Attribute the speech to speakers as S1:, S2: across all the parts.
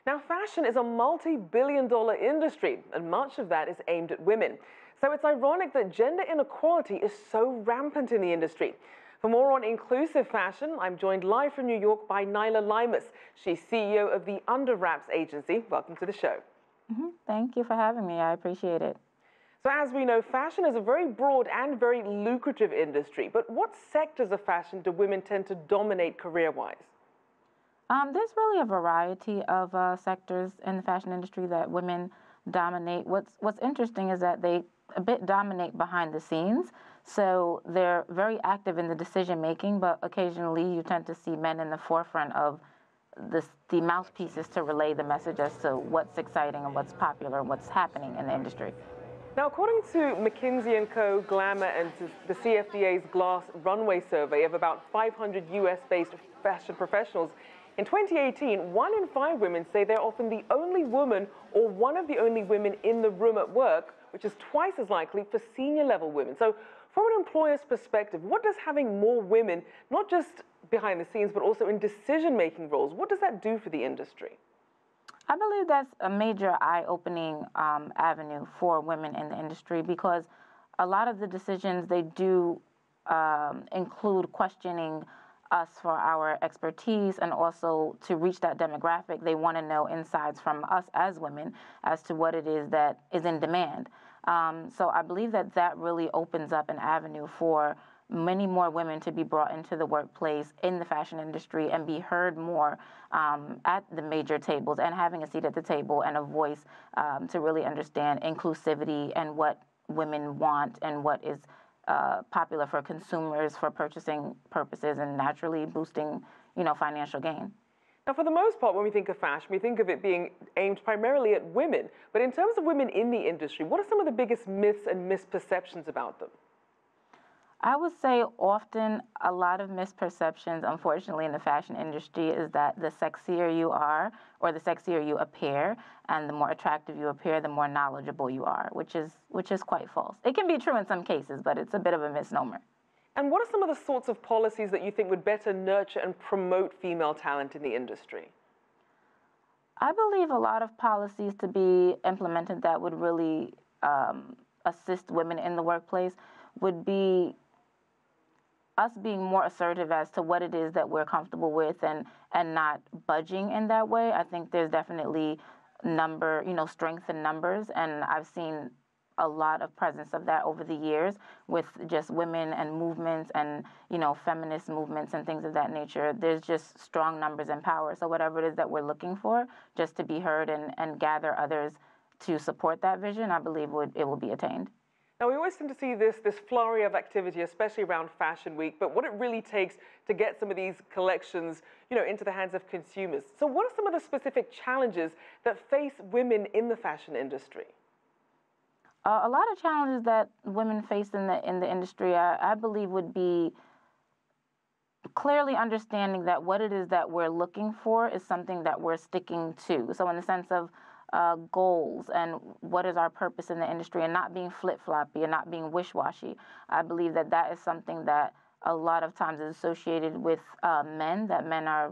S1: Now, fashion is a multi-billion-dollar industry, and much of that is aimed at women. So it's ironic that gender inequality is so rampant in the industry. For more on inclusive fashion, I'm joined live from New York by Nailah Lymus. She's CEO of the Underwraps Agency. Welcome to the show.
S2: Thank you for having me. I appreciate it.
S1: So as we know, fashion is a very broad and very lucrative industry. But what sectors of fashion do women tend to dominate career-wise?
S2: There's really a variety of sectors in the fashion industry that women dominate. What's interesting is that they a bit dominate behind the scenes. So they're very active in the decision making, but occasionally you tend to see men in the forefront of the mouthpieces to relay the message as to what's exciting and what's popular and what's happening in the industry.
S1: Now, according to McKinsey & Co., Glamour, and the CFDA's Glass Runway survey of about 500 US-based fashion professionals, in 2018, 1 in 5 women say they're often the only woman or one of the only women in the room at work, which is twice as likely for senior-level women. So from an employer's perspective, what does having more women, not just behind the scenes, but also in decision-making roles, what does that do for the industry?
S2: I believe that's a major eye-opening avenue for women in the industry, because a lot of the decisions, they do include questioning us for our expertise, and also to reach that demographic, they want to know insights from us as women as to what it is that is in demand. So I believe that that really opens up an avenue for many more women to be brought into the workplace in the fashion industry and be heard more at the major tables, and having a seat at the table and a voice to really understand inclusivity and what women want and what is popular for consumers for purchasing purposes, and naturally boosting, financial gain.
S1: Now, for the most part, when we think of fashion, we think of it being aimed primarily at women. But in terms of women in the industry, what are some of the biggest myths and misperceptions about them?
S2: I would say often a lot of misperceptions, unfortunately, in the fashion industry is that the sexier you are, or the sexier you appear, and the more attractive you appear, the more knowledgeable you are, which is quite false. It can be true in some cases, but it's a bit of a misnomer.
S1: And what are some of the sorts of policies that you think would better nurture and promote female talent in the industry?
S2: I believe a lot of policies to be implemented that would really assist women in the workplace would be us being more assertive as to what it is that we're comfortable with, and not budging in that way. I think there's definitely strength in numbers, and I've seen a lot of presence of that over the years with just women and movements and, feminist movements and things of that nature. There's just strong numbers and power. So whatever it is that we're looking for, just to be heard and gather others to support that vision, I believe it will be attained.
S1: Now, we always tend to see this flurry of activity, especially around Fashion Week, but what it really takes to get some of these collections, into the hands of consumers. So what are some of the specific challenges that face women in the fashion industry?
S2: A lot of challenges that women face in the industry, I believe, would be clearly understanding that what it is that we're looking for is something that we're sticking to. So in the sense of goals and what is our purpose in the industry, and not being flip-floppy and not being wish-washy. I believe that that is something that a lot of times is associated with men, that men are,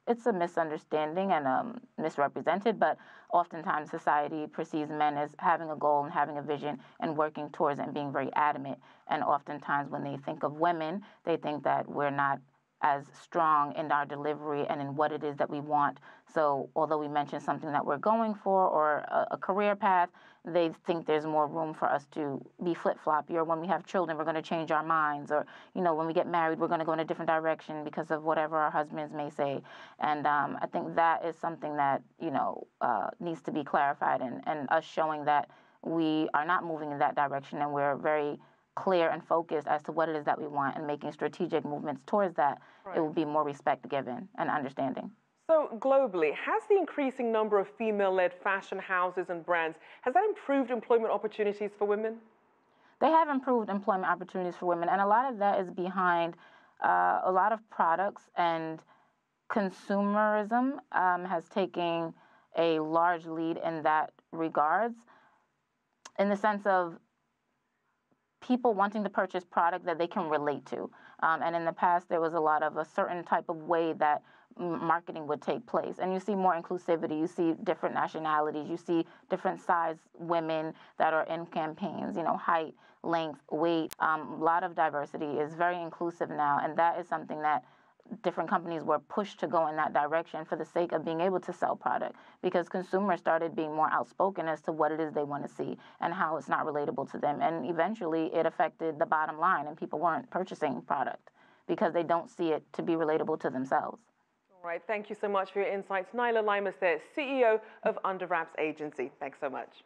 S2: it's a misunderstanding and misrepresented, but oftentimes society perceives men as having a goal and having a vision and working towards it and being very adamant. And oftentimes when they think of women, they think that we're not as strong in our delivery and in what it is that we want. So although we mention something that we're going for, or a career path, they think there's more room for us to be flip-floppy, or when we have children, we're going to change our minds, or, when we get married, we're going to go in a different direction because of whatever our husbands may say. And I think that is something that, needs to be clarified, and us showing that we are not moving in that direction, and we're very clear and focused as to what it is that we want, and making strategic movements towards that. Right. It will be more respect given and understanding.
S1: So globally, has the increasing number of female-led fashion houses and brands, has that improved employment opportunities for women?
S2: They have improved employment opportunities for women, and a lot of that is behind a lot of products, and consumerism has taken a large lead in that regards, in the sense of people wanting to purchase product that they can relate to. And in the past, there was a lot of a certain type of way that marketing would take place. And you see more inclusivity, you see different nationalities, you see different size women that are in campaigns, height, length, weight. A lot of diversity is very inclusive now, and that is something that different companies were pushed to go in that direction for the sake of being able to sell product, because consumers started being more outspoken as to what it is they want to see and how it's not relatable to them. And eventually it affected the bottom line, and people weren't purchasing product because they don't see it to be relatable to themselves.
S1: All right, thank you so much for your insights. Nailah Lymus there, CEO of Underwraps Agency. Thanks so much.